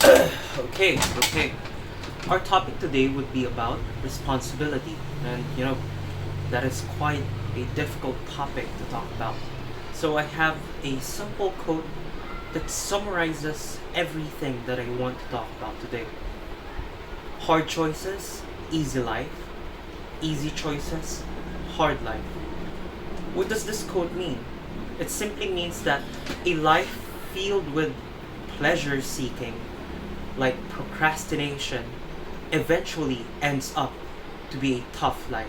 Okay. Our topic today would be about responsibility, and that is quite a difficult topic to talk about. So I have a simple quote that summarizes everything that I want to talk about today. Hard choices, easy life. Easy choices, hard life. What does this quote mean? It simply means that a life filled with pleasure seeking, like procrastination, eventually ends up to be a tough life.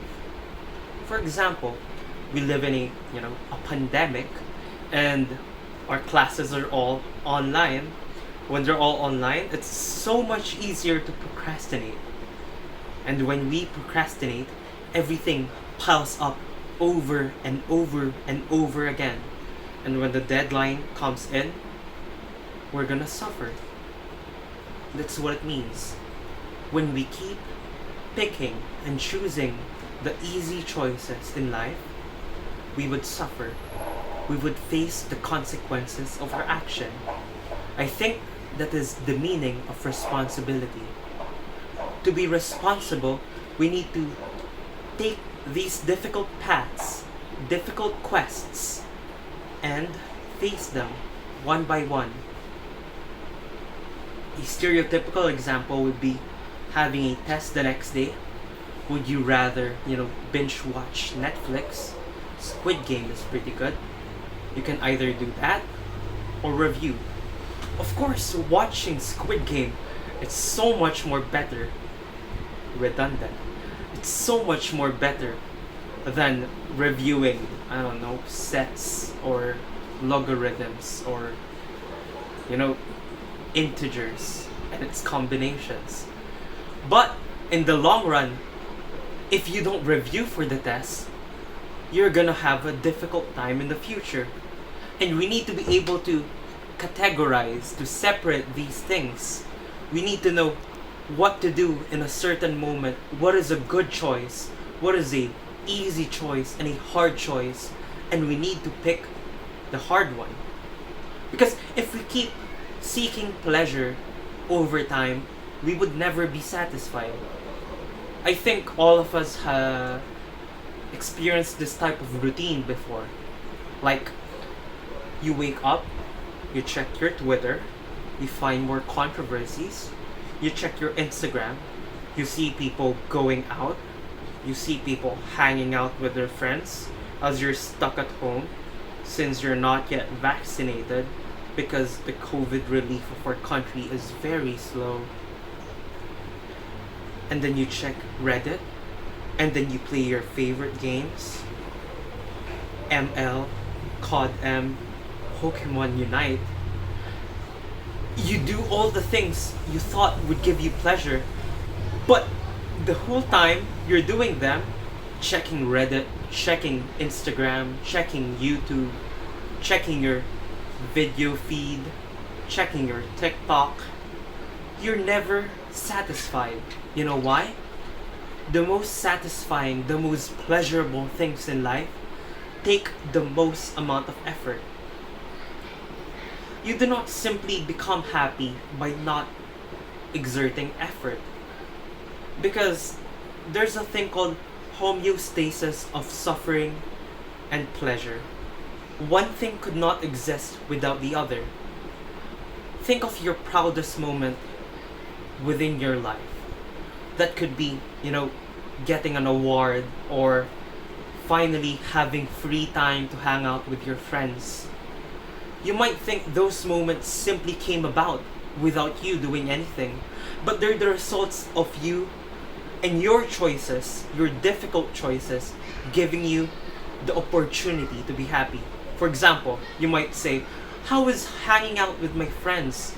For example, we live in a pandemic, and our classes are all online. When they're all online, it's so much easier to procrastinate. And when we procrastinate, everything piles up over and over and over again. And when the deadline comes in, we're gonna suffer. That's what it means. When we keep picking and choosing the easy choices in life, we would suffer. We would face the consequences of our action. I think that is the meaning of responsibility. To be responsible, we need to take these difficult paths, difficult quests, and face them one by one. A stereotypical example would be having a test the next day. Would you rather, binge watch Netflix? Squid Game is pretty good. You can either do that or review. Of course, watching Squid Game, it's so much more better. Redundant. It's so much more better than reviewing, I don't know, sets or logarithms or, you know, integers and its combinations. But in the long run, if you don't review for the test, you're gonna have a difficult time in the future. And we need to be able to categorize, to separate these things. We need to know what to do in a certain moment, what is a good choice, what is a easy choice and a hard choice, and we need to pick the hard one. Because if we keep seeking pleasure over time, we would never be satisfied. I think all of us have experienced this type of routine before. Like, you wake up, you check your Twitter, you find more controversies, you check your Instagram, you see people going out, you see people hanging out with their friends as you're stuck at home since you're not yet vaccinated because the COVID relief of our country is very slow. And then you check Reddit, and then you play your favorite games, ML, COD M, Pokemon Unite. You do all the things you thought would give you pleasure, but the whole time you're doing them, checking Reddit, checking Instagram, checking YouTube, checking your video feed, checking your TikTok, you're never satisfied. You know why? The most satisfying, the most pleasurable things in life take the most amount of effort. You do not simply become happy by not exerting effort. Because there's a thing called homeostasis of suffering and pleasure. One thing could not exist without the other. Think of your proudest moment within your life. That could be, getting an award or finally having free time to hang out with your friends. You might think those moments simply came about without you doing anything, but they're the results of you and your choices, your difficult choices, giving you the opportunity to be happy. For example, you might say, how is hanging out with my friends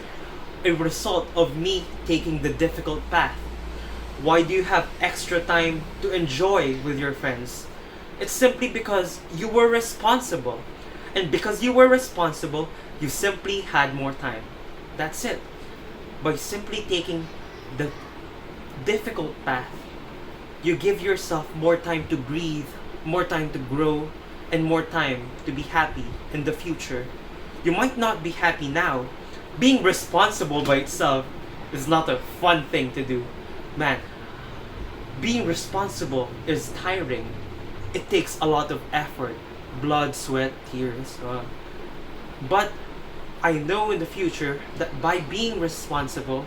a result of me taking the difficult path? Why do you have extra time to enjoy with your friends? It's simply because you were responsible. And because you were responsible, you simply had more time. That's it. By simply taking the difficult path, you give yourself more time to breathe, more time to grow, and more time to be happy in the future. You might not be happy now. Being responsible by itself is not a fun thing to do. Man, being responsible is tiring. It takes a lot of effort, blood, sweat, tears. But I know in the future that by being responsible,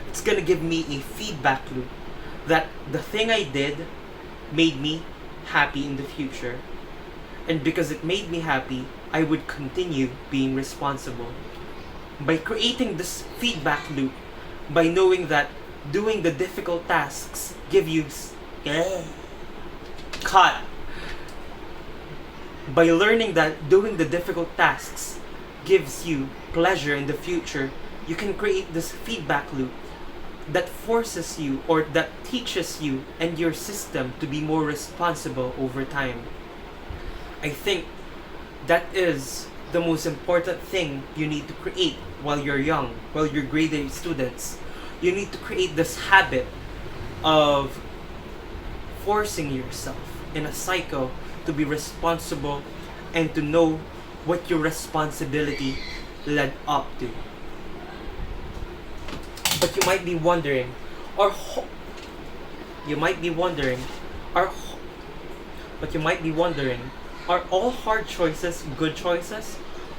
it's gonna give me a feedback loop that the thing I did made me happy in the future. And because it made me happy, I would continue being responsible. By creating this feedback loop, by knowing that doing the difficult tasks give you cut. By learning that doing the difficult tasks gives you pleasure in the future, you can create this feedback loop that forces you or that teaches you and your system to be more responsible over time. I think that is the most important thing you need to create while you're young, while you're grade 8 students. You need to create this habit of forcing yourself in a cycle to be responsible and to know what your responsibility led up to. But you might be wondering, you might be wondering, are but you might be wondering, are all hard choices good choices?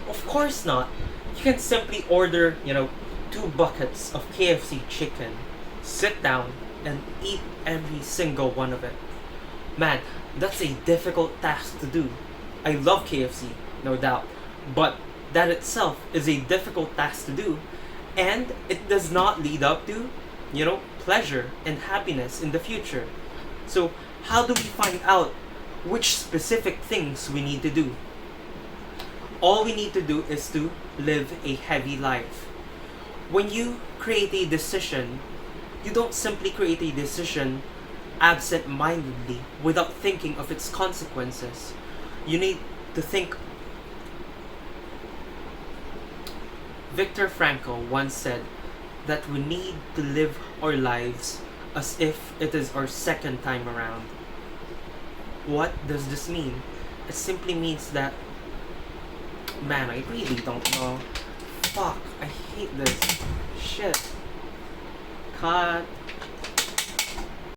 Of course not. You can simply order, 2 buckets of KFC chicken, sit down, and eat every single one of it. Man, that's a difficult task to do. I love KFC, no doubt, but that itself is a difficult task to do, and it does not lead up to, pleasure and happiness in the future. So, how do we find out which specific things we need to do? All we need to do is to live a heavy life. When you create a decision, you don't simply create a decision absent-mindedly without thinking of its consequences. You need to think. Viktor Frankl once said that we need to live our lives as if it is our second time around. What does this mean? It simply means that, man, I really don't know. Fuck, I hate this. Shit. Cut.